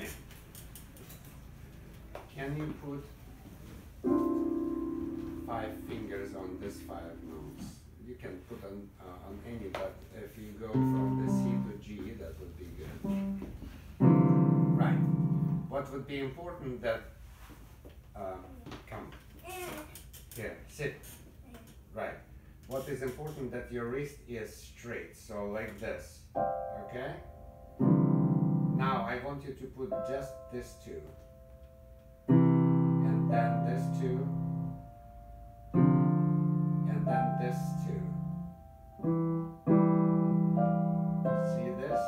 in. Can you put 5 fingers on this 5 notes? You can put on any, but if you go from the C to G, that would be good. Right. What would be important that, come, here, sit. Right. What is important that your wrist is straight, so like this, okay? Now I want you to put just this 2, and then this 2, and then this 2. See this?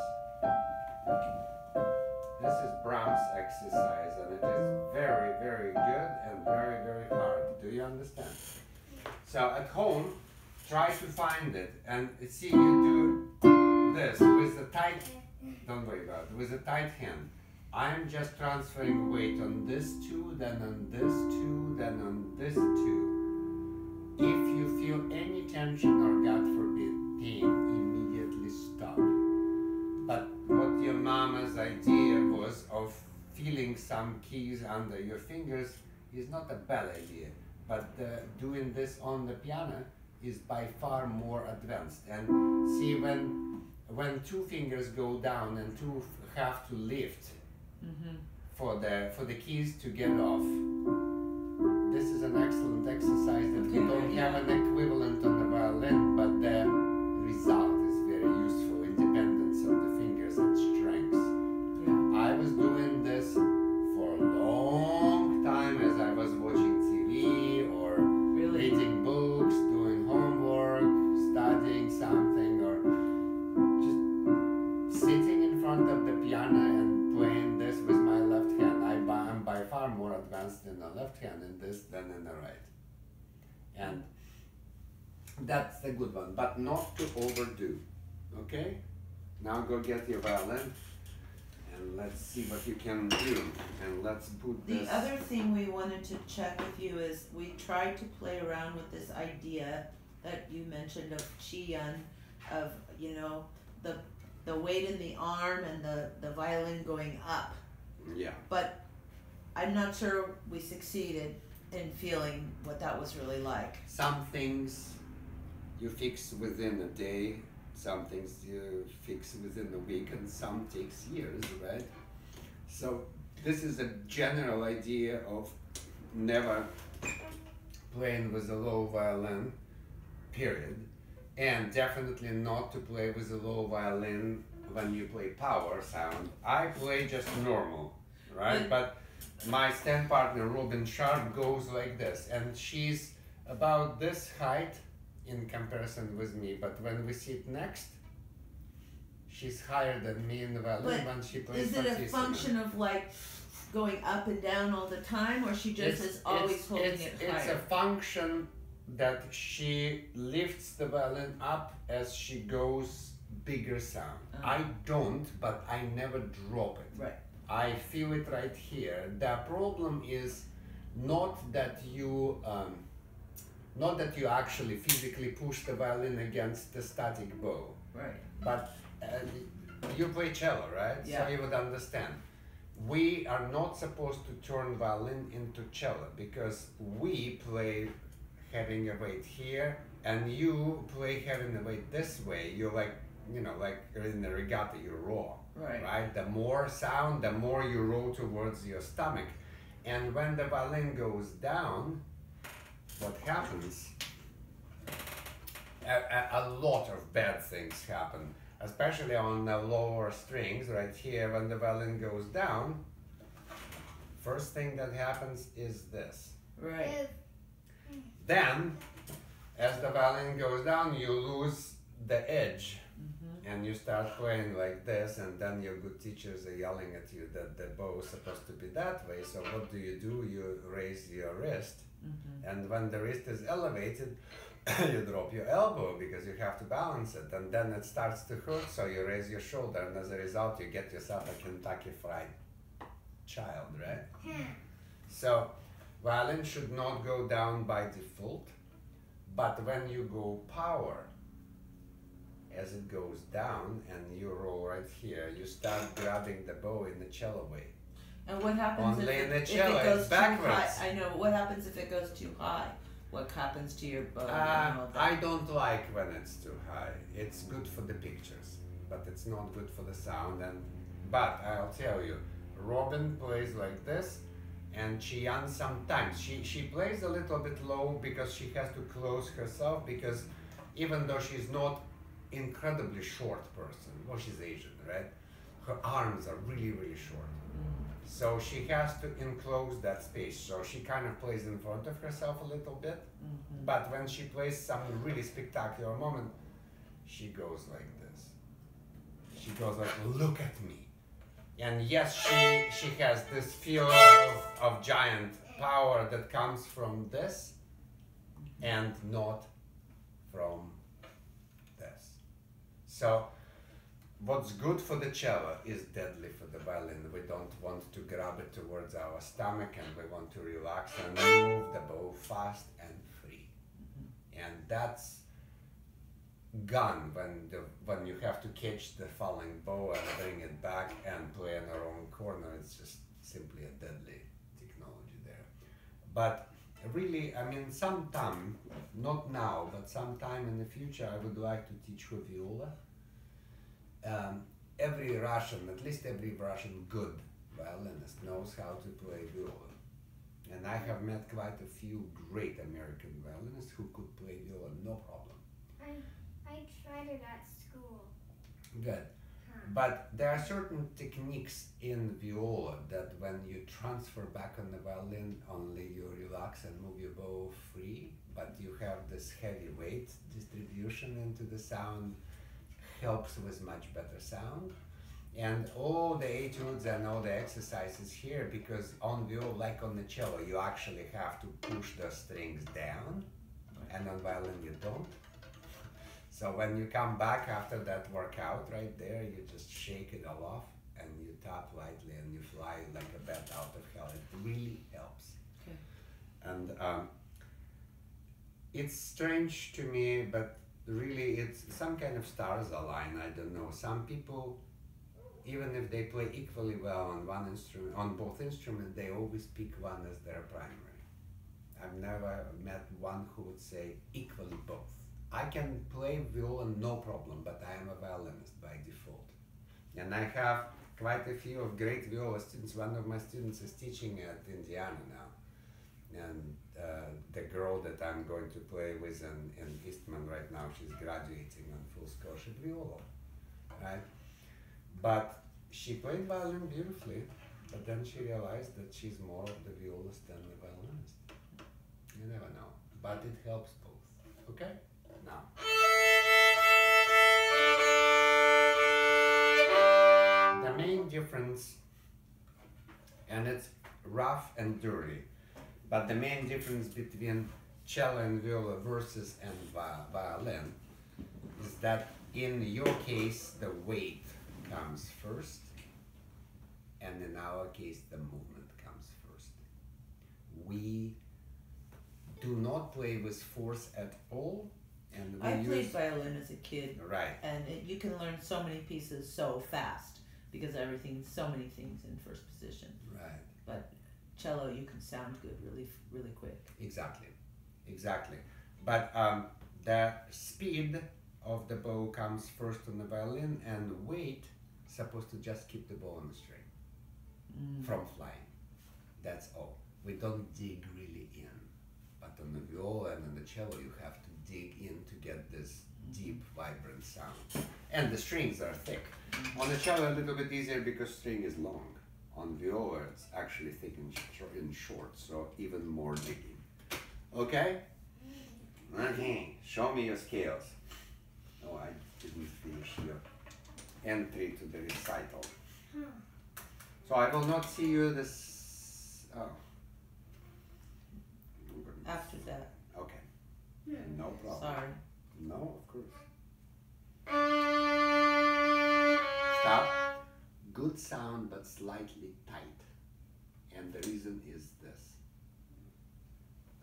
This is Brahms exercise, and it is very, very good and very, very hard. Do you understand? So at home, try to find it, and see, you do this with a tight, don't worry about it, with a tight hand. I'm just transferring weight on this 2, then on this 2, then on this 2. If you feel any tension or, God forbid, pain, immediately stop. But what your mama's idea was of feeling some keys under your fingers is not a bad idea. But doing this on the piano is by far more advanced. And see, when 2 fingers go down and 2 have to lift for the keys to get off, this is an excellent exercise that we don't have an equivalent on the violin, but the result is very useful, independence of the fingers and strength. Yeah. I was doing this for a long time as I was watching TV or reading books, doing homework, studying something, or just sitting in front of the piano and playing this with my left hand. I'm by far more advanced in the left hand in this than in the right. And that's the good one, but not to overdo. Okay? Now go get your violin and let's see what you can do. And let's put this. The other thing we wanted to check with you is we tried to play around with this idea that you mentioned of Qiyun, of, you know, the weight in the arm and the violin going up. Yeah. But I'm not sure we succeeded in feeling what that was really like. Some things you fix within a day, some things you fix within a week, and some takes years, right? So this is a general idea of never playing with a low violin, period. And definitely not to play with a low violin when you play power sound. I play just normal, right? But my stand partner, Robin Sharp, goes like this, and she's about this height in comparison with me, but when we sit next, she's higher than me in the violin when she plays. Is it a function of like going up and down all the time, or she just is always holding it higher? It's a function that she lifts the violin up as she goes bigger sound. I don't, but I never drop it. Right. I feel it right here. The problem is not that you actually physically push the violin against the static bow. Right. But you play cello, right? Yeah. So you would understand. We are not supposed to turn violin into cello because we play having a weight here, and you play having a weight this way. You're like, you know, like in the regatta, you row. Right. The more sound, the more you roll towards your stomach. And when the violin goes down, what happens? A lot of bad things happen, especially on the lower strings right here. When the violin goes down, first thing that happens is this. Right. Then, as the violin goes down, you lose the edge. And you start playing like this, and then your good teachers are yelling at you that the bow is supposed to be that way. So what do? You raise your wrist, and when the wrist is elevated, you drop your elbow because you have to balance it, and then it starts to hurt, so you raise your shoulder, and as a result you get yourself a Kentucky Fried Child, right? So violin should not go down by default, but when you go power, as it goes down and you roll right here, you start grabbing the bow in the cello way. And what happens Only if in the it cello, goes it's too high? backwards. I know, but what happens if it goes too high? What happens to your bow and all that? I don't like when it's too high. It's good for the pictures, but it's not good for the sound. But I'll tell you, Robin plays like this, and Qian sometimes she plays a little bit low because she has to close herself, because even though she's not incredibly short person, well, she's Asian, right? Her arms are really short. So she has to enclose that space. So she kind of plays in front of herself a little bit. But when she plays some really spectacular moment, she goes like this. She goes like, look at me. And yes, she has this feel of giant power that comes from this and not from this. So what's good for the cello is deadly for the violin. We don't want to grab it towards our stomach, and we want to relax and move the bow fast and free. And that's gone when you have to catch the falling bow and bring it back and play in the wrong corner. It's just simply a deadly technology there. But really, I mean, sometime, not now, but sometime in the future, I would like to teach her viola. Every Russian, at least every Russian good violinist knows how to play viola. And I have met quite a few great American violinists who could play viola, no problem. I tried it at school. Good. But there are certain techniques in viola that when you transfer back on the violin, only you relax and move your bow free, but you have this heavy weight distribution into the sound, helps with much better sound. And all the etudes and all the exercises here, because on viola, like on the cello, you actually have to push the strings down, and on violin you don't. So when you come back after that workout right there, you just shake it all off and you tap lightly and you fly like a bat out of hell. It really helps. Okay. And it's strange to me, but really it's some kind of stars align. I don't know. Some people, even if they play equally well on one instrument, on both instruments, they always pick one as their primary. I've never met one who would say equally both. I can play viola no problem, but I am a violinist by default. And I have quite a few of great viola students. One of my students is teaching at Indiana now. And the girl that I'm going to play with in Eastman right now, she's graduating on full scholarship viola, right? But she played violin beautifully, but then she realized that she's more of the violist than the violinist. You never know, but it helps both, okay? Now. The main difference, and it's rough and dirty, but the main difference between cello and viola versus and violin is that in your case the weight comes first, and in our case the movement comes first. We do not play with force at all. And I played violin as a kid, right? And you can learn so many pieces so fast because so many things in first position. Right. But cello, you can sound good really quick. Exactly. But the speed of the bow comes first on the violin, and weight supposed to just keep the bow on the string from flying. That's all. We don't dig really in, but on the viola and on the cello, you have to dig in to get this deep, vibrant sound. And the strings are thick. On the cello, a little bit easier because string is long. On viola, it's actually thick and short, so even more digging. Okay? Okay, show me your scales. Oh, I didn't finish your entry to the recital. So I will not see you this... Oh. After that. Okay. No problem. Sorry. No, of course. Stop. Good sound, but slightly tight. And the reason is this.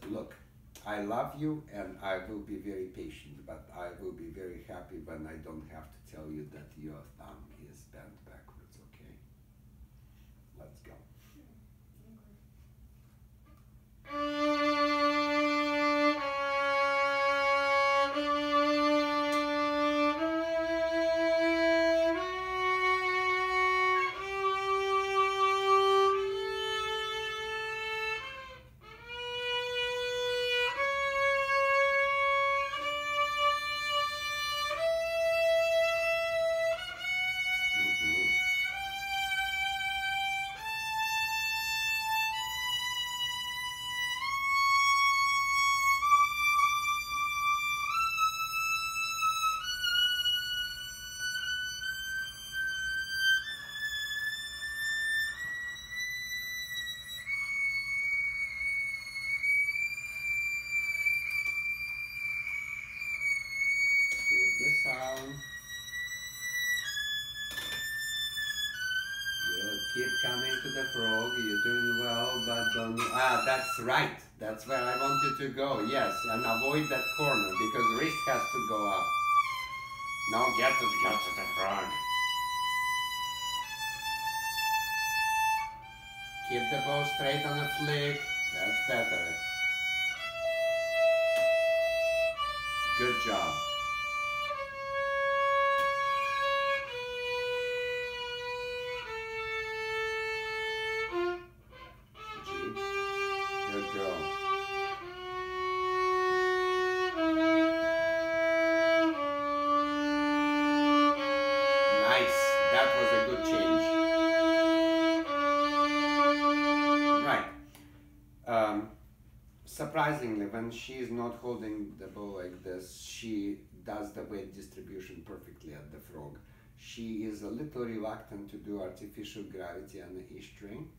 Look, I love you and I will be very patient, but I will be very happy when I don't have to tell you that your thumb is bent backwards, okay? Let's go. frog. You're doing well, but don't. Ah, that's right. That's where I want you to go. Yes, and avoid that corner because the wrist has to go up. Now get to the frog. Keep the bow straight on the flick. That's better. Good job. G. Good girl. Nice. That was a good change. Right. Surprisingly, when she's not holding the bow like this, she does the weight distribution perfectly at the frog. She is a little reluctant to do artificial gravity on the E string.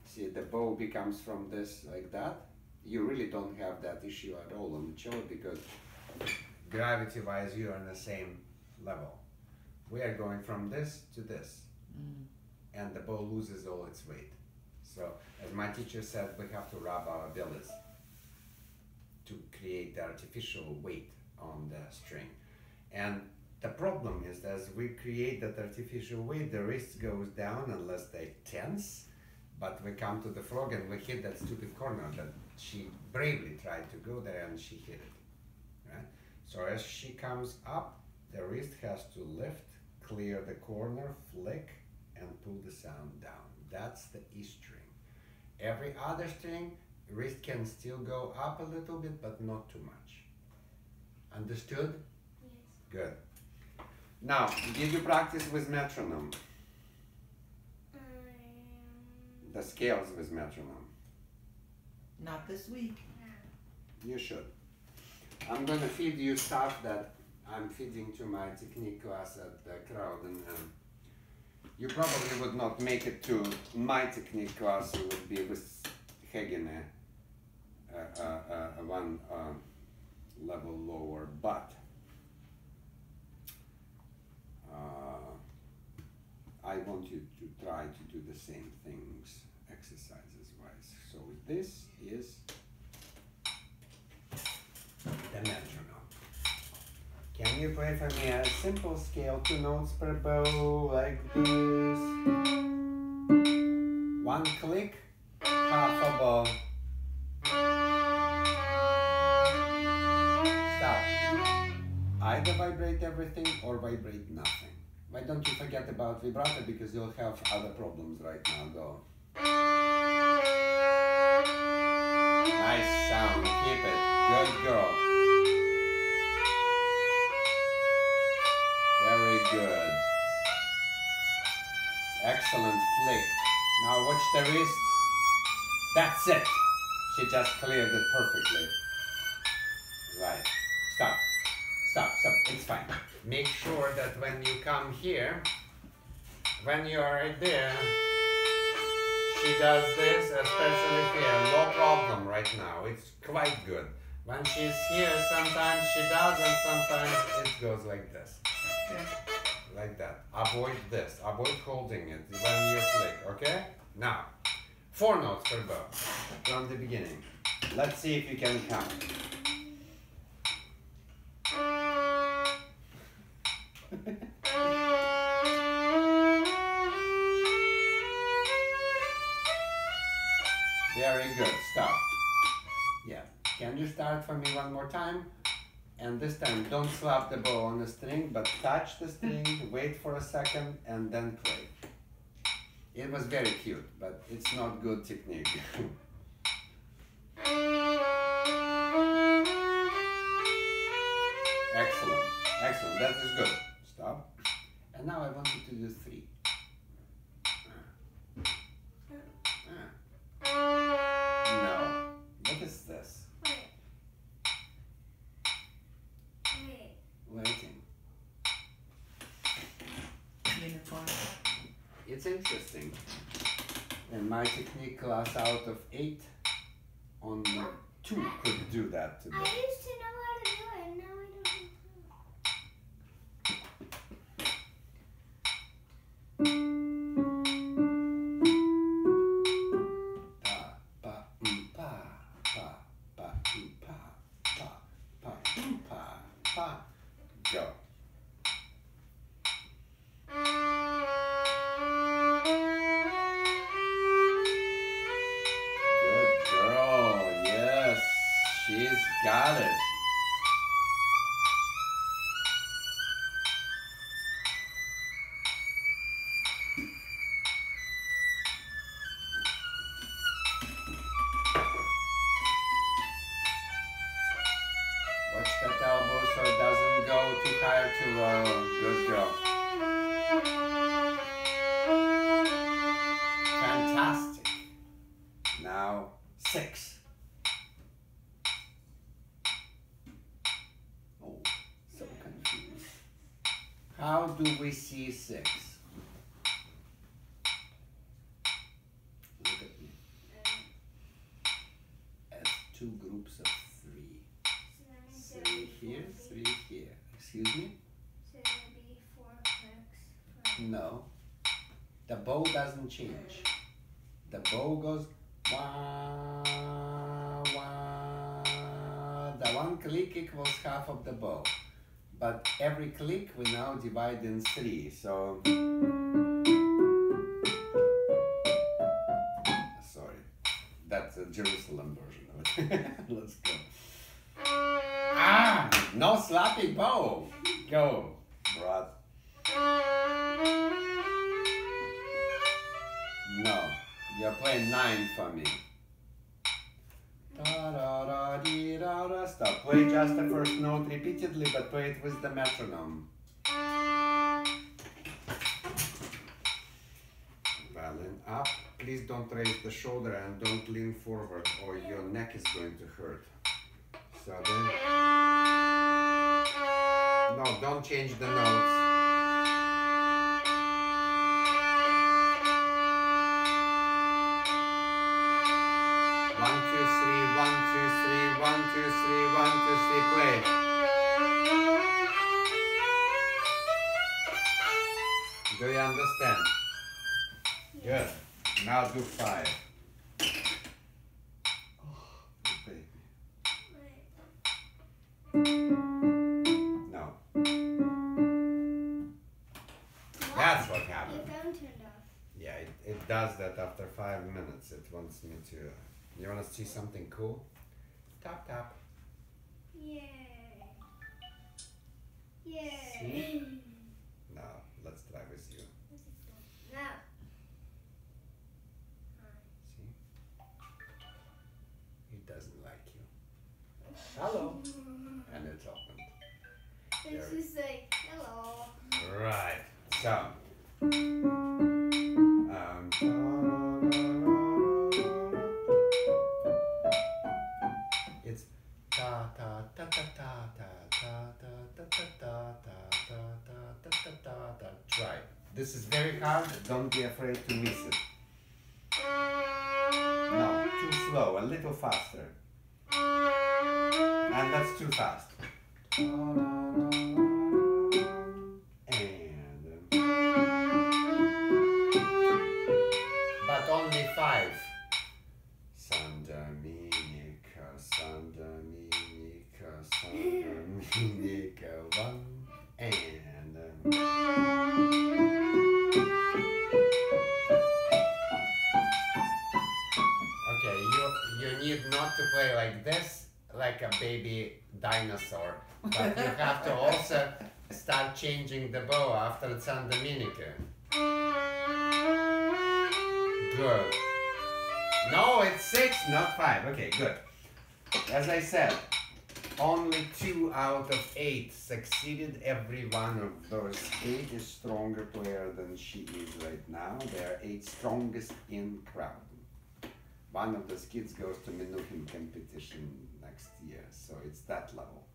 See, the bow becomes from this like that. You really don't have that issue at all on the cello because gravity-wise you are on the same level. We are going from this to this, and the bow loses all its weight. So, as my teacher said, we have to rub our bellies to create the artificial weight on the string. And the problem is that as we create that artificial weight, the wrist goes down unless they tense, but we come to the frog and we hit that stupid corner that she bravely tried to go there and she hit it, right? So as she comes up, the wrist has to lift, clear the corner, flick, and pull the sound down. That's the E string. Every other string, wrist can still go up a little bit, but not too much. Understood? Yes. Good. Now, did you practice with metronome? The scales with metronome? Not this week. You should. I'm going to feed you stuff that I'm feeding to my technique class at the crowd, and you probably would not make it to my technique class. You would be with Hegene, one level lower, but I want you to try to do the same things exercises wise. So this is the metronome. Can you play for me a simple scale, 2 notes per bow, like this? One click, half a bow. Stop. Either vibrate everything or vibrate nothing. Why don't you forget about vibrato because you'll have other problems right now. Go. Nice sound. Keep it. Good girl. Very good. Excellent flick. Now watch the wrist. That's it. She just cleared it perfectly. Right. Stop. Stop. Stop. It's fine. Make sure that when you come here, when you are right there, she does this, especially here. No problem right now. It's quite good. When she's here, sometimes she does and sometimes it goes like this. Like that. Avoid this. Avoid holding it when you flick, okay? Now, 4 notes per bow from the beginning. Let's see if you can count. Very good. Stop. Yeah. Can you start for me one more time? And this time, don't slap the bow on the string, but touch the string, wait for a second, and then play. It was very cute, but it's not good technique. Excellent. Excellent. That is good. Stop. And now I want you to do 3. No. What is this? Waiting. Uniform. It's interesting. In my technique class, out of 8, only 2 could do that today. I used to know how to do it, and now I don't know how. got it. Watch that elbow so it doesn't go too high or too low. Good girl. Fantastic. Now 6. Oh, so confused. How do we see 6? Look at me. As 2 groups of 3. 3 here, 3 here. Excuse me? So it would be 4 clicks. No. The bow doesn't change. The bow goes wah, wah. The 1 click equals half of the bow. But every click we now divide in 3. So sorry. That's a Jerusalem version of it. Let's go. Ah! No slappy bow! Go, Brad. No, you're playing 9 for me. Da da da dee da da. Stop. Play just the first note repeatedly, but play it with the metronome. Violin up. Please don't raise the shoulder and don't lean forward, or your neck is going to hurt. So then, no, don't change the notes. One, two, three, 1, 2, 3, 1, 2, 3, 1, 2, 3, play. Do you understand? Good. Now do 5. No. That's what happened. Your phone turned off. Yeah, it does that after 5 minutes. It wants me to... You want to see something cool? Tap, tap. Yay. Yay. See? No, let's try with you. No. See? He doesn't like you. Hello. And it's opened. It's just like, hello. Right. So. It's ta ta ta ta ta ta ta ta ta ta ta ta ta ta ta ta. Try. This is very hard. Don't be afraid to miss it. No, too slow. A little faster. And that's too fast. And but only 5. San Dominica, San Dominica, San Dominica, 1 and okay, you need not to play like this, like a baby dinosaur, but you have to also start changing the bow after San Dominica. Good. No, it's 6, not 5. Okay, good. As I said, only 2 out of 8 succeeded. Every one of those 8 is stronger player than she is right now. They are 8 strongest in crowd. One of those kids goes to Menuhin competition next year, so it's that level.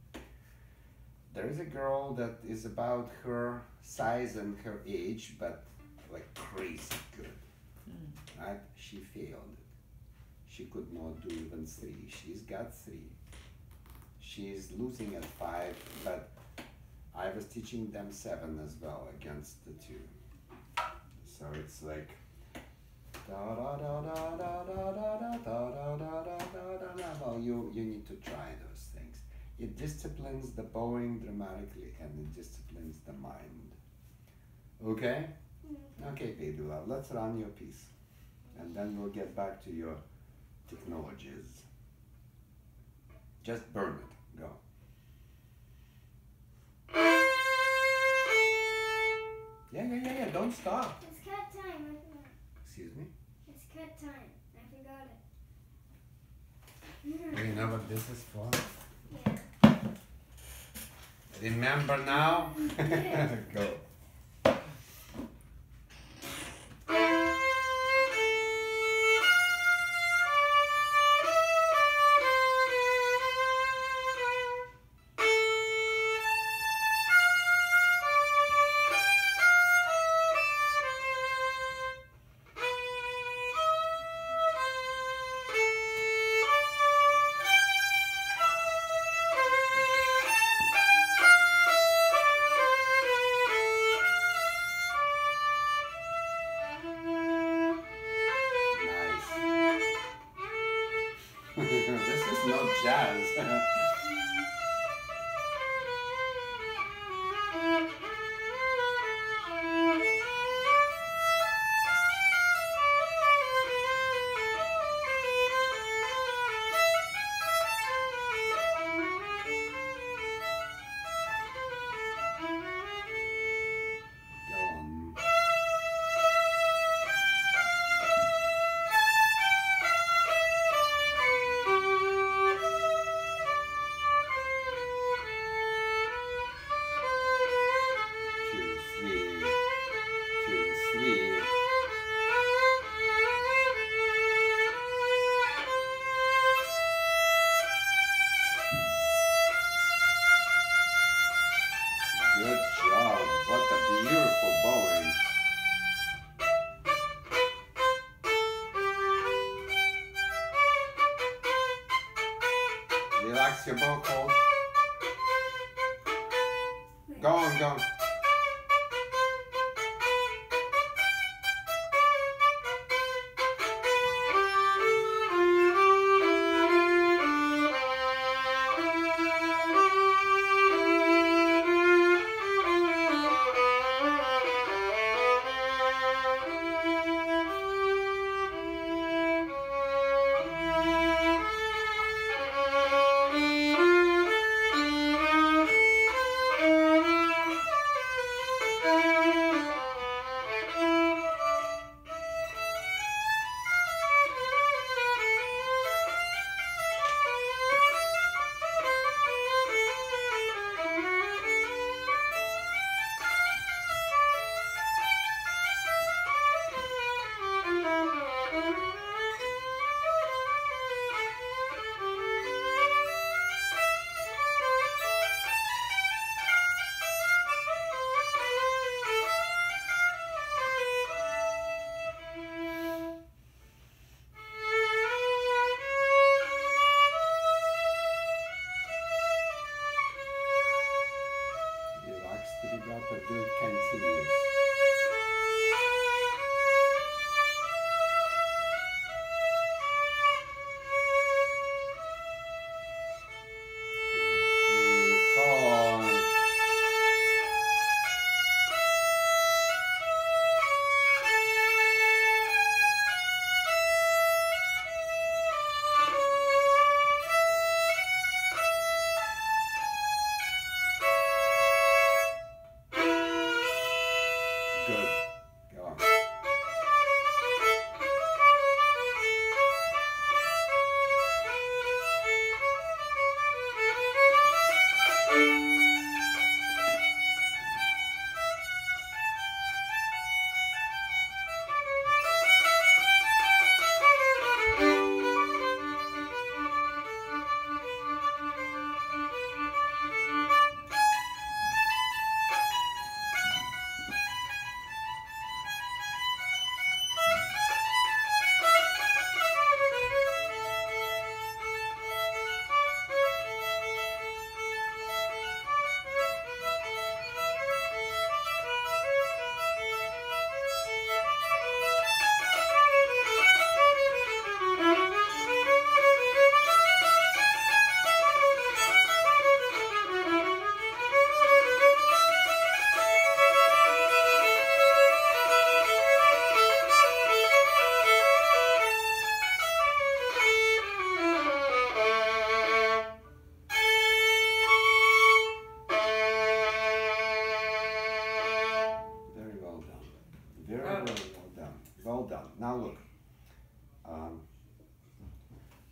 There is a girl that is about her size and her age, but like crazy good. Right? She failed it. She could not do even 3. She's got 3. She's losing at 5, but I was teaching them 7 as well against the 2. So it's like da da da da da da da da da da da da da da. Well, you need to try those things. It disciplines the bowing dramatically, and it disciplines the mind. Okay? Okay, baby love. Let's run your piece, and then we'll get back to your technologies. Just burn it. Go. Yeah. Don't stop. It's cut time. I forgot. Excuse me? It's cut time. I forgot it. Do you know what this is for? Yeah. Remember now? Go. This is not jazz. Go on. Too sweet. Too sweet. Good job. What a beautiful bowing. Relax your bow cord. Go on, go on.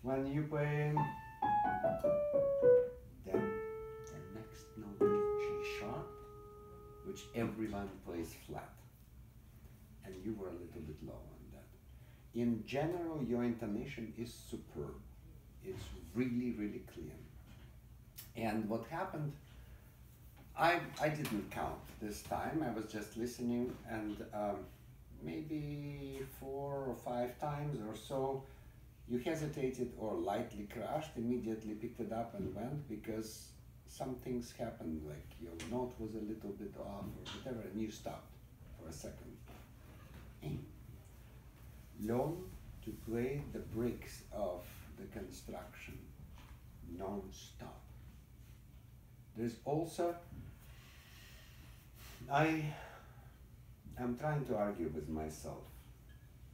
when you play then the next note is G sharp, which everyone plays flat, and you were a little bit low on that. In general, your intonation is superb. It's really, really clean. And what happened, I didn't count this time. I was just listening, and maybe 4 or 5 times or so, you hesitated or lightly crashed, immediately picked it up and went, because some things happened, like your note was a little bit off or whatever, and you stopped for a second. Learn to play the breaks of the construction non-stop. There's also, I am trying to argue with myself.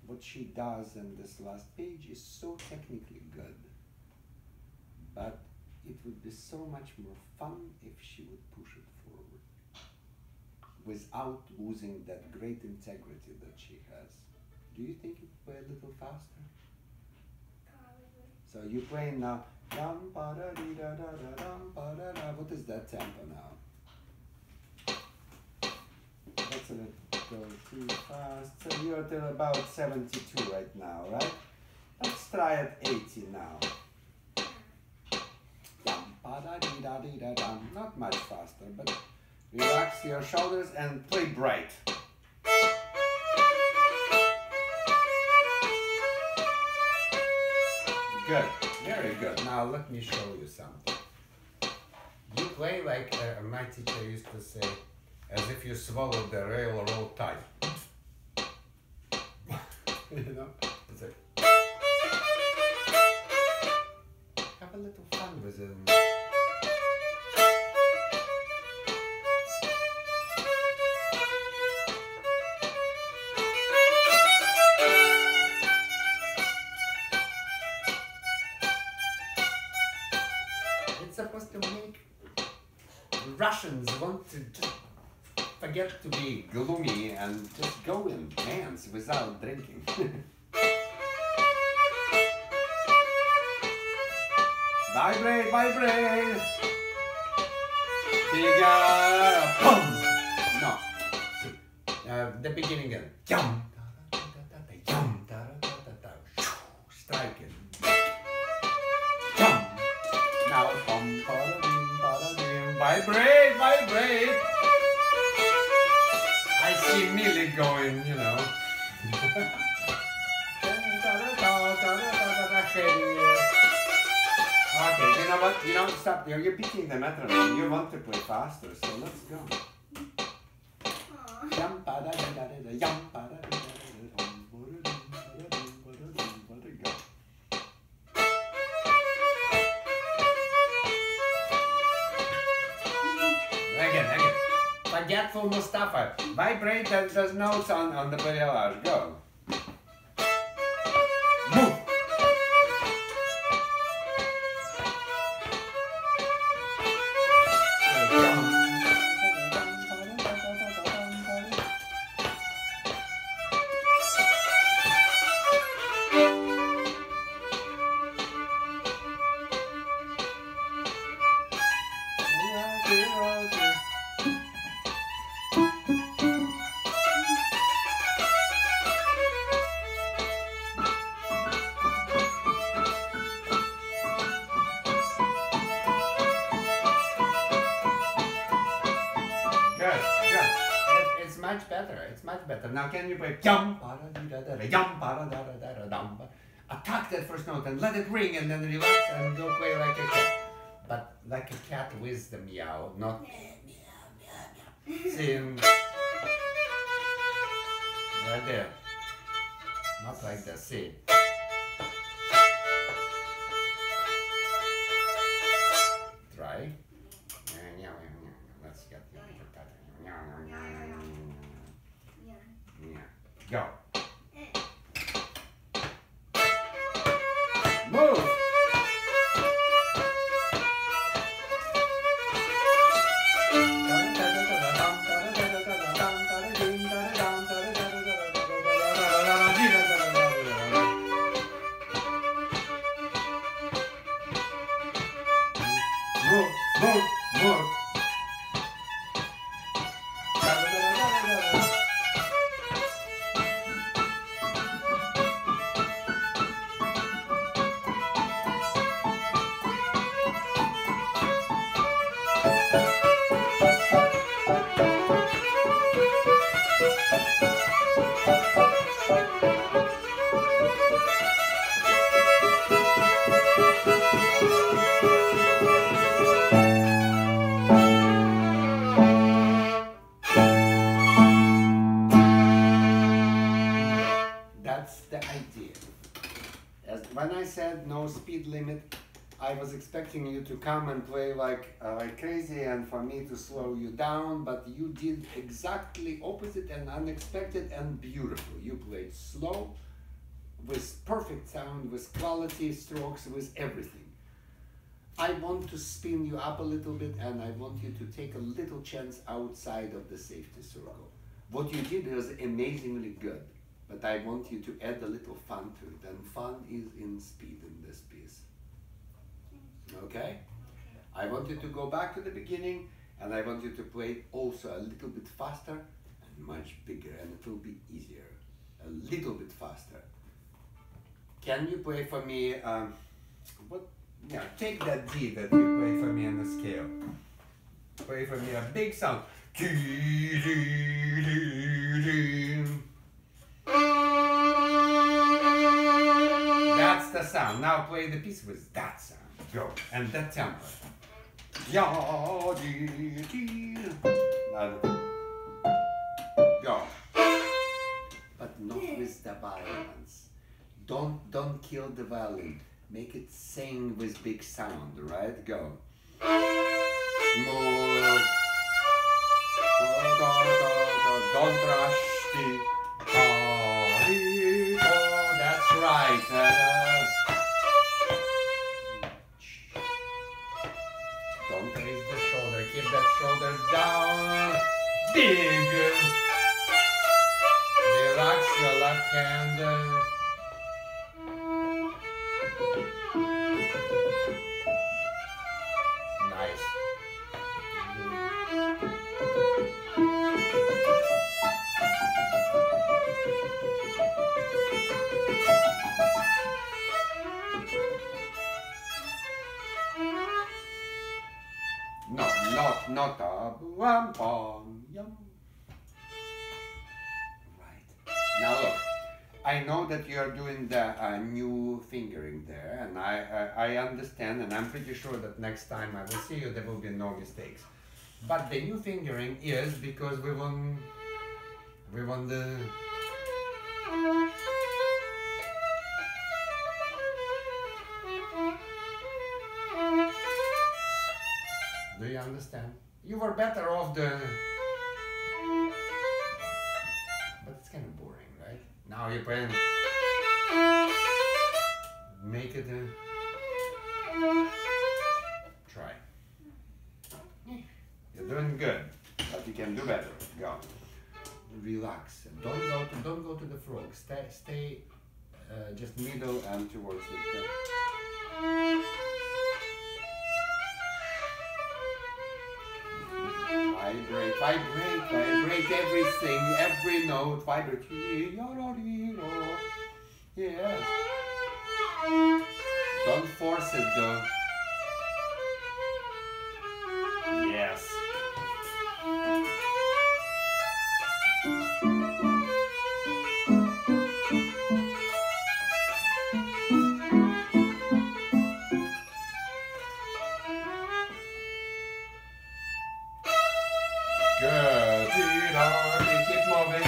What she does in this last page is so technically good, but it would be so much more fun if she would push it forward without losing that great integrity that she has. Do you think you could play a little faster? Probably. So you play now. Dum ba da dee da da da dum ba da da. What is that tempo now? That's a little too fast. So you're at about 72 right now, right? Let's try at 80 now. Dum ba da dee da dee da dum. Not much faster, but relax your shoulders and play bright. Good, very good. Now let me show you something. You play like my teacher used to say, as if you swallowed the railroad tie. You know? It's like, have a little fun with it. Supposed to make Russians want to just forget to be gloomy and just go and dance without drinking. Vibrate, vibrate! Bigger! Boom! No. The beginning again. Yum! Yum! Strike it. Now, vibrate, vibrate. I see Millie going, you know. Okay, you know what? You know, stop. You're beating the metronome. You want to play faster, so let's go. Again. Forgetful Mustafa. Vibrate those notes on the pedalage. Go. Move. Much better. Now can you play yum yum attack that first note and let it ring and then relax and go play like a cat. But like a cat with the meow, not meow meow meow. See, right there. Not like that. See. Try. Let's get the go. Move. That's the idea. When I said no speed limit, I was expecting you to come and play like crazy and for me to slow you down, but you did exactly opposite and unexpected and beautiful. You played slow, with perfect sound, with quality strokes, with everything. I want to spin you up a little bit and I want you to take a little chance outside of the safety circle. What you did was amazingly good, but I want you to add a little fun to it, and fun is in speed in this piece. Okay? I want you to go back to the beginning and I want you to play it also a little bit faster and much bigger, and it will be easier. A little bit faster. Can you play for me, yeah, take that D that you play for me on the scale. Play for me a big sound. That's the sound. Now play the piece with that sound. Go. And that tempo. Ya, dee, dee. Go. But not with the violence. Don't kill the violin. Make it sing with big sound, right? Go. More. Don't rush. That's right. Don't raise the shoulder. Keep that shoulder down. Big. Relax your left hand. Nice. No, not a bum bum yum. Right. Now look, I know that you are doing the new fingering there, and I understand, and I'm pretty sure that next time I will see you, there will be no mistakes. But the new fingering is because we want the. Do you understand? You were better off the. But it's kind of boring, right? Now you're playing. Make it a. Try. You're doing good, but you can do better. Go. Relax. Don't go to the frog. Stay just middle and towards it. Vibrate everything, every note, vibrate. Yes. Don't force it though. Yes. Good. Keep moving.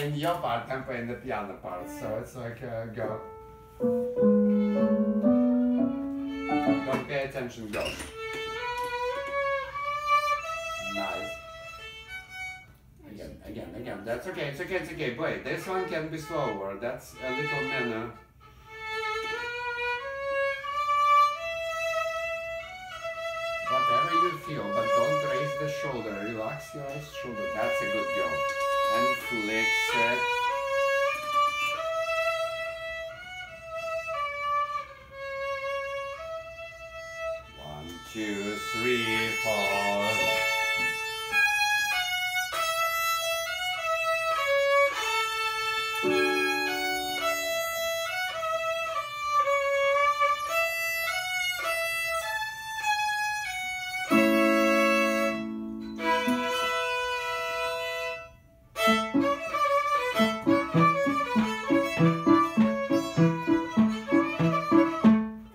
in your part, I'm playing the piano part, so it's like go. Don't pay attention, go. Nice. Again. That's okay. It's okay. Wait, this one can be slower. That's a little minor. Whatever you feel, but don't raise the shoulder. Relax your shoulder. That's a good go. And flex it. 1, 2, 3, 4.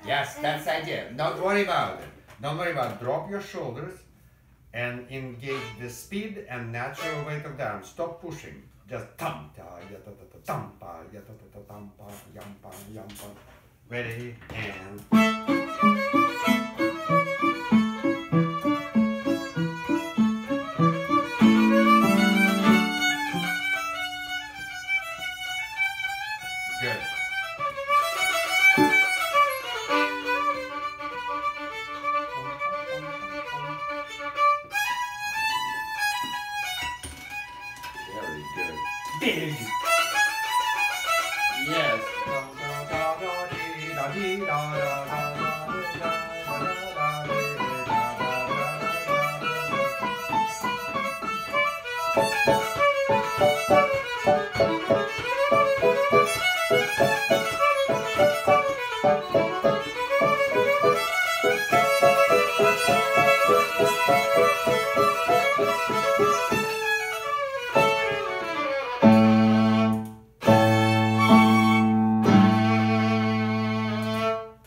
Yes, that's the idea. Don't worry about it. Don't worry about it. Drop your shoulders and engage the speed and natural weight of the arm. Stop pushing. Just tampa, yatatata, tampa, yatatata, tampa, yampa, yampa. Ready and. Good. Very good. Big. Yes.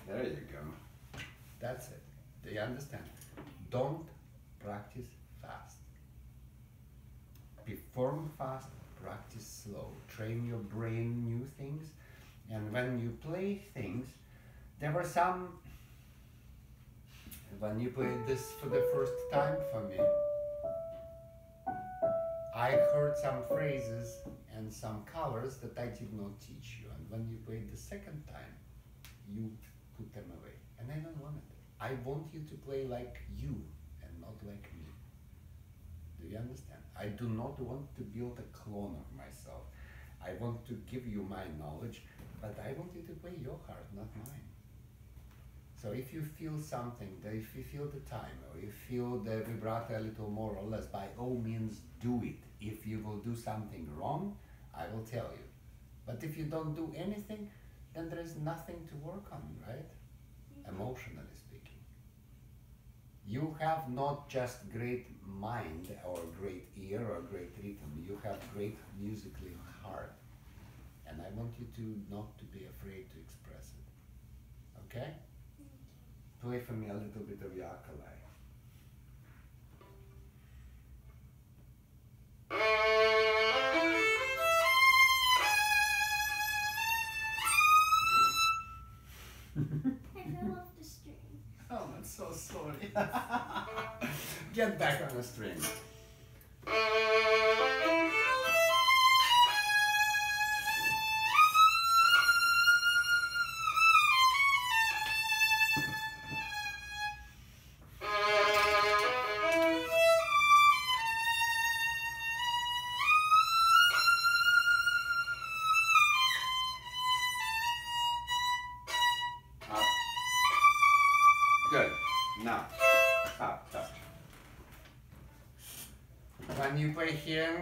There you go. That's it. Do you understand? Don't practice fast. Perform fast, practice slow. Train your brain new things. And when you play things, there were some, when you played this for the first time for me, I heard some phrases and some colors that I did not teach you. And when you played the second time, you put them away. And I don't want it. I want you to play like you and not like me. Do you understand? I do not want to build a clone of myself. I want to give you my knowledge, but I want you to play your heart, not mine. So if you feel something, if you feel the time, or you feel the vibrato a little more or less, by all means do it. If you will do something wrong, I will tell you. But if you don't do anything, then there is nothing to work on, right? Emotionally speaking. You have not just great mind or great ear or great rhythm, you have great musically heart. And I want you to not to be afraid to express it. Okay? Play for me a little bit of Yakalai. I fell off the string. Oh, I'm so sorry. Get back on the string. Up. Good. Now, up, touch. When you play here,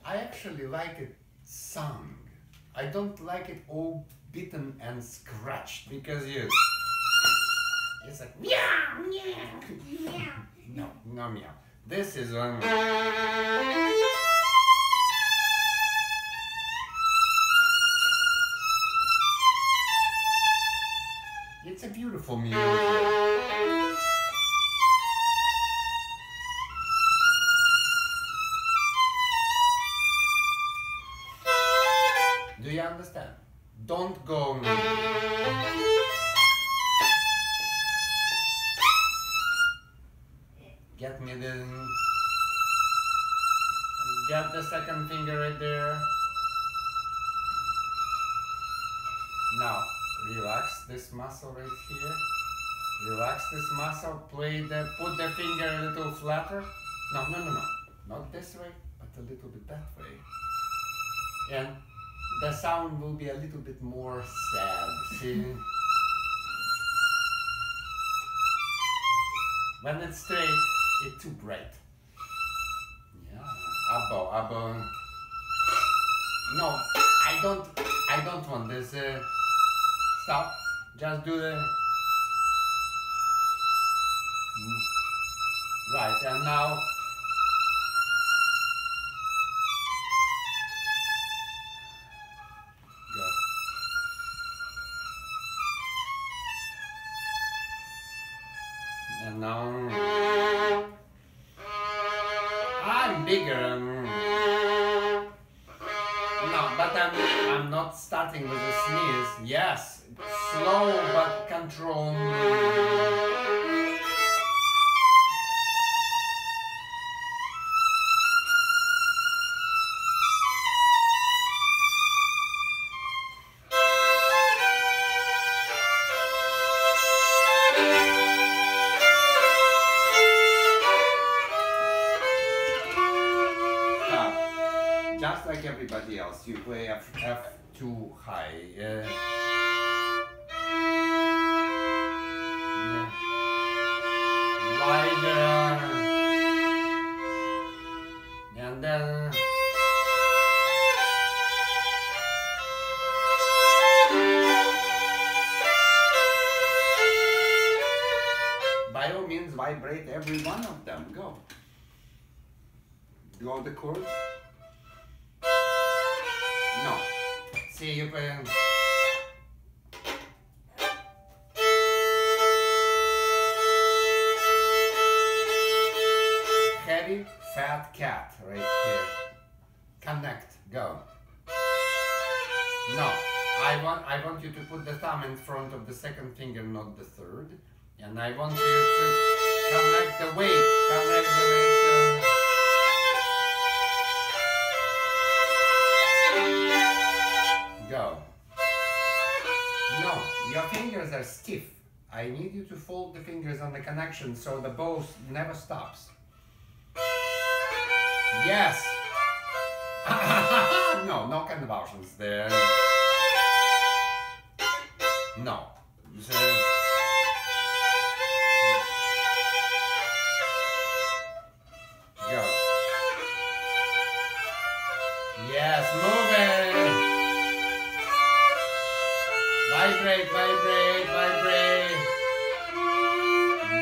I actually like it sung. I don't like it all beaten and scratched because it's like meow, meow. Meow. No meow. This is one. It's a beautiful music. understand? Don't go. Get me the. Get the second finger right there. Now relax this muscle right here. Relax this muscle. Put the finger a little flatter. No. Not this way, but a little bit that way. And the sound will be a little bit more sad. See? When it's straight, it's too bright. Yeah. Abo. No, I don't want this. Stop. Just do the. Right, and now. Go. And now. I'm bigger. No, but I'm not starting with a sneeze. Yes, slow but controlled. Just like everybody else, you play F2 high. Yeah. Wider. And then. By all means, vibrate every one of them. Go. Go the chords. No. See, you play. Heavy, fat cat right here. Connect. Go. No. I want you to put the thumb in front of the second finger, not the third. And I want you to connect the weight. Connect the weight. Go. No, your fingers are stiff. I need you to fold the fingers on the connection so the bow never stops. Yes. No convulsions there. No. Go. Yes, move it. Vibrate.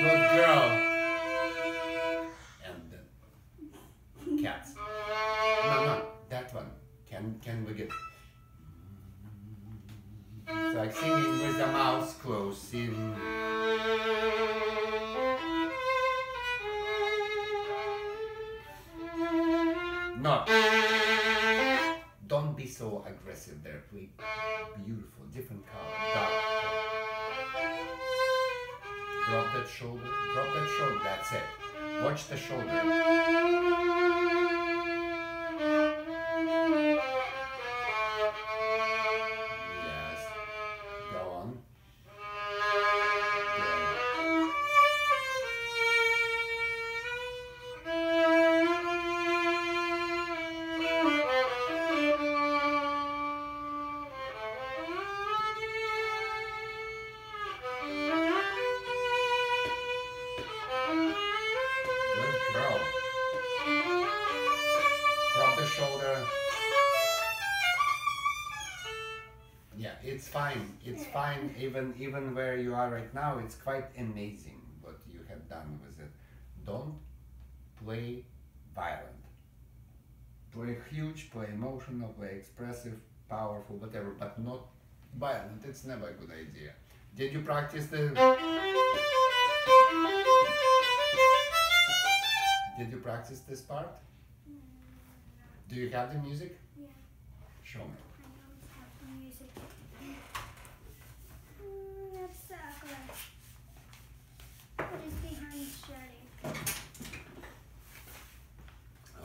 Good girl. And then cats. No, that one. Can we get? It's like singing with the mouth closed. No. Don't be so aggressive there. Play beautiful, different color, dark. Drop that shoulder. That's it. Watch the shoulder. Yes. Go on. It's fine. Even where you are right now, it's quite amazing what you have done with it. Don't play violent. Play huge, play emotional, play expressive, powerful, whatever, but not violent. It's never a good idea. Did you practice the? Did you practice this part? Do you have the music? Yeah. Show me. I always have music. That's the ukulele. What is behind shredding?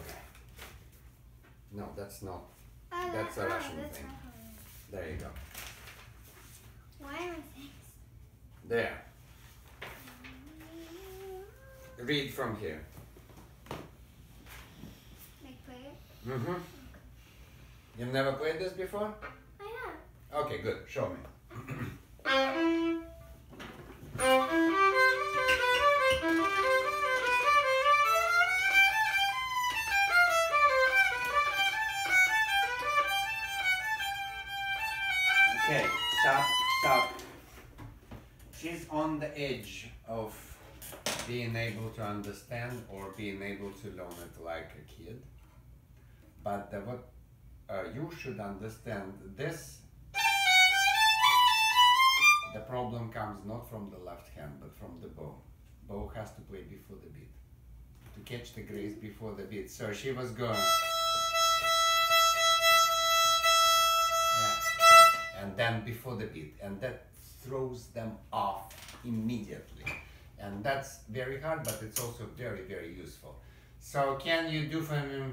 Okay. No, that's not. Oh, That's a Russian that's thing. ukulele. There you go. Why am I saying There. Read from here. like play it? Mm-hmm. You've never played this before? I have. Okay, good. Show me. Okay, stop. She's on the edge of being able to understand or being able to learn it like a kid. But what you should understand this, the problem comes not from the left hand but from the bow. Bow has to play before the beat to catch the grace before the beat. So she was going, yeah, and then before the beat, and that throws them off immediately, and that's very hard, but it's also very, very useful. So can you do for me?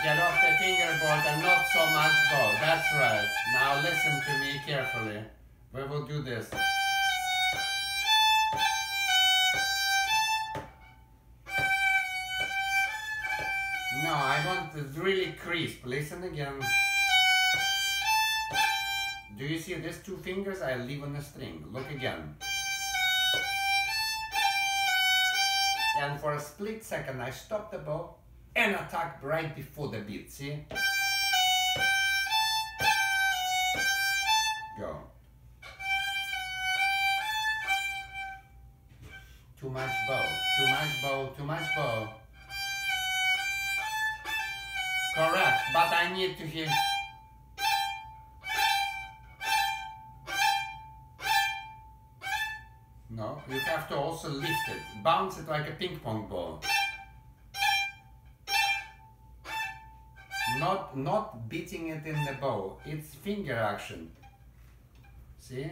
Get off the fingerboard and not so much bow. That's right. Now listen to me carefully. We will do this. No, I want it really crisp. Listen again. Do you see these two fingers? I leave on the string. Look again. And for a split second I stop the bow and attack right before the beat, see? Go. Too much bow, too much bow, too much bow. Correct, but I need to hear. No, you have to also lift it, bounce it like a ping pong ball. Not beating it in the bow, it's finger action. See?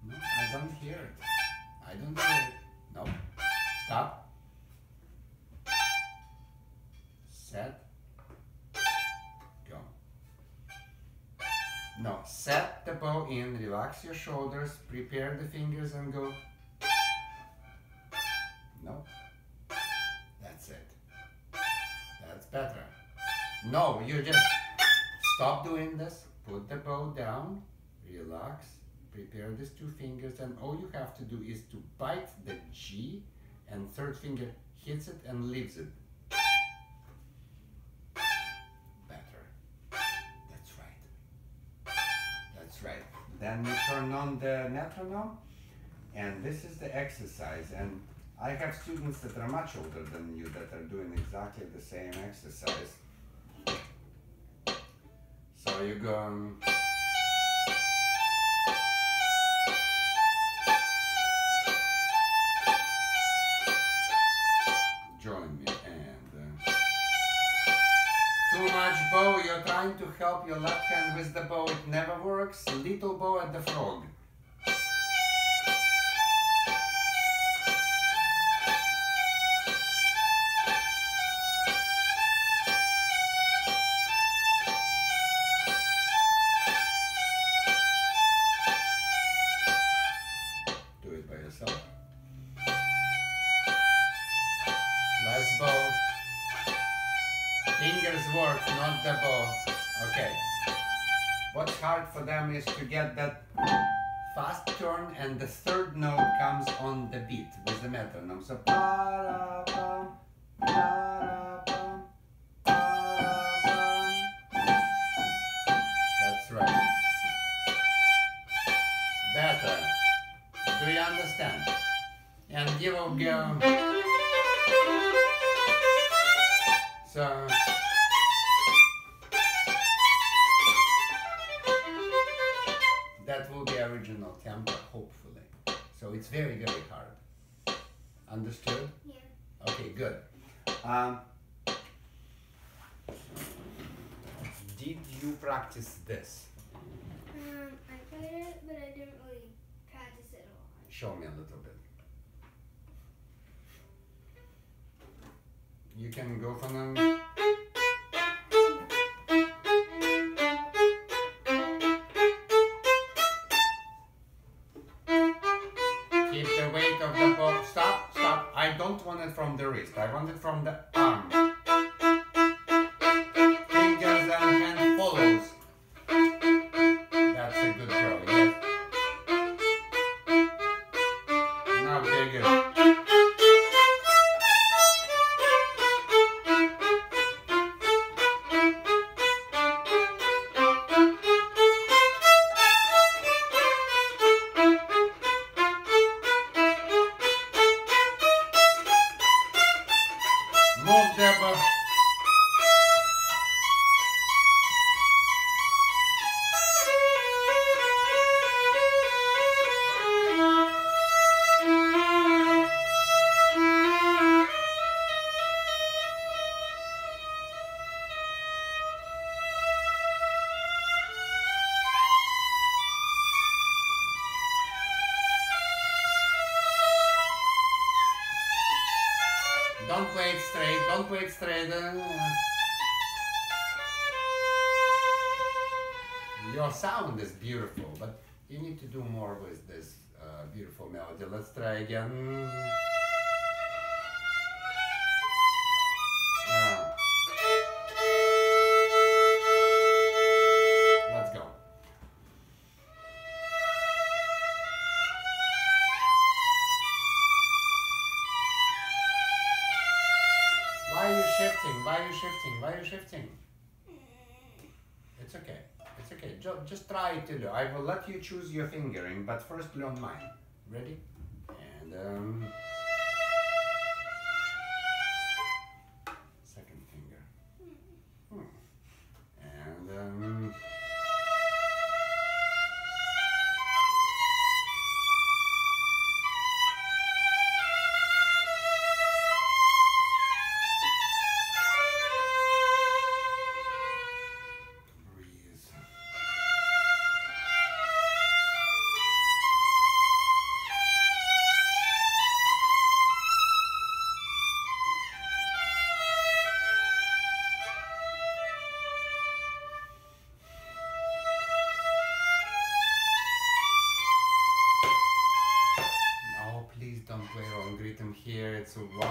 No, I don't hear it. I don't hear it. No. Stop. Set. Go. No, set the bow in, relax your shoulders, prepare the fingers and go. No. That's it. That's better. No, you just stop doing this, put the bow down, relax, prepare these two fingers, and all you have to do is to bite the G and third finger hits it and leaves it. Better. That's right. That's right. Then you turn on the metronome, and this is the exercise. And I have students that are much older than you that are doing exactly the same exercise. So you go. Join me and too much bow. You're trying to help your left hand with the bow. It never works. Little bow at the frog. Less bow. Fingers work, not the bow. Okay. What's hard for them is to get that fast turn and the third note comes on the beat with the metronome. So pa-ra-pam, pa-ra-pam, pa-ra-pam. That's right. Better. Do you understand? And you will go. So that will be original tempo, hopefully. So So it's very, very hard. Understood? Yeah. Okay, good. Did you practice this? I played it, but I didn't really practice it a lot. Show me a little bit. You can go for them. Keep the weight of the bow. Stop, stop. I don't want it from the wrist. I want it from the arm. Fingers and hand follows. That's a good girl, yes. Now very good. Move the bow. Don't play it straight, don't play it straight. Your sound is beautiful, but you need to do more with this beautiful melody. Let's try again. Let's go. Why are you shifting? Why are you shifting? Why are you shifting? It's okay. It's okay. Just try to do. I will let you choose your fingering, but first learn mine. Ready? And second finger. And breathe. No, please don't play wrong rhythm here. It's a 1, 2, 3.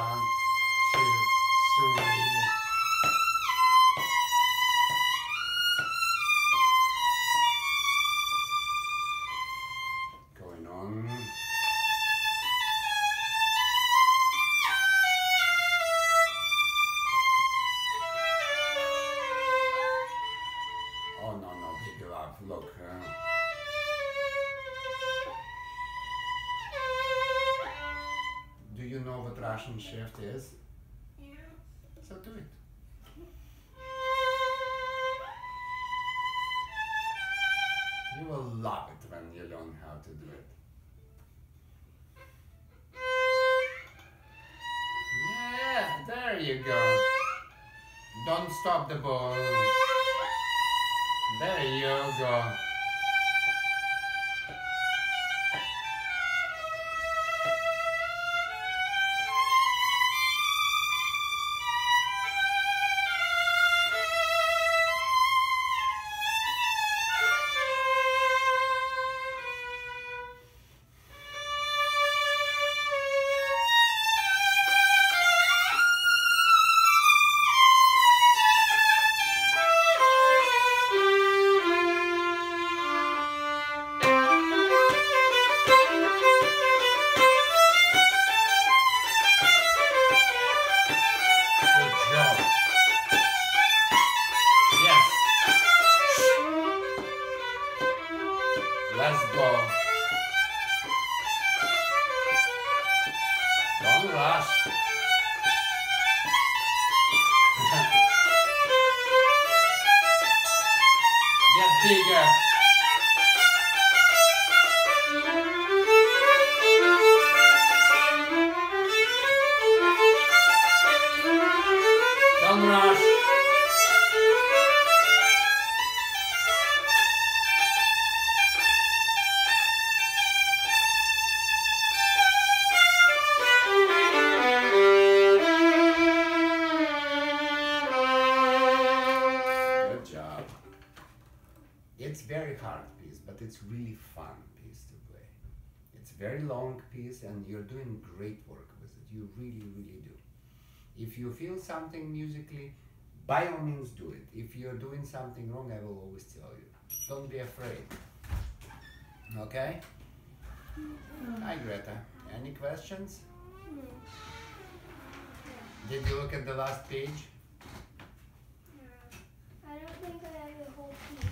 Going on. Oh no, no, baby love, look. Do you know what Russian shift is? Yeah. So do it. You will love it when you learn how to do it. Yeah, there you go. Don't stop the ball. There you go. Good job. Yes. Let's go. Don't rush. Get bigger. it's really fun piece to play. It's a very long piece and you're doing great work with it. You really, really do. If you feel something musically, by all means do it. If you're doing something wrong, I will always tell you. Don't be afraid. Okay? Hi Greta. Any questions? Did you look at the last page? I don't think I have the whole piece.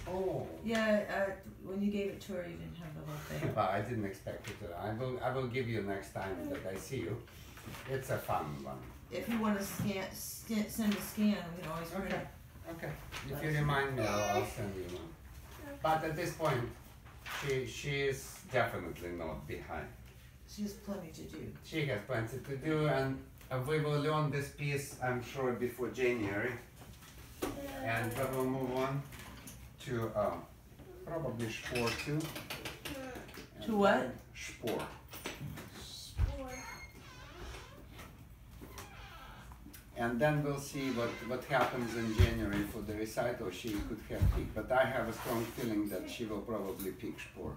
Oh. Yeah, when you gave it to her, you didn't have the whole thing. Well, I didn't expect it to. I will give you next time that I see you. It's a fun one. If you want to send a scan, we can always print Okay. it. Okay. If you remind me, I'll send you one. But at this point, she is definitely not behind. She has plenty to do. She has plenty to do, and we will learn this piece, I'm sure, before January. And we will move on to probably Spor 2. To what? Spor. And then we'll see what happens in January for the recital. She could have picked, but I have a strong feeling that she will probably pick Spor.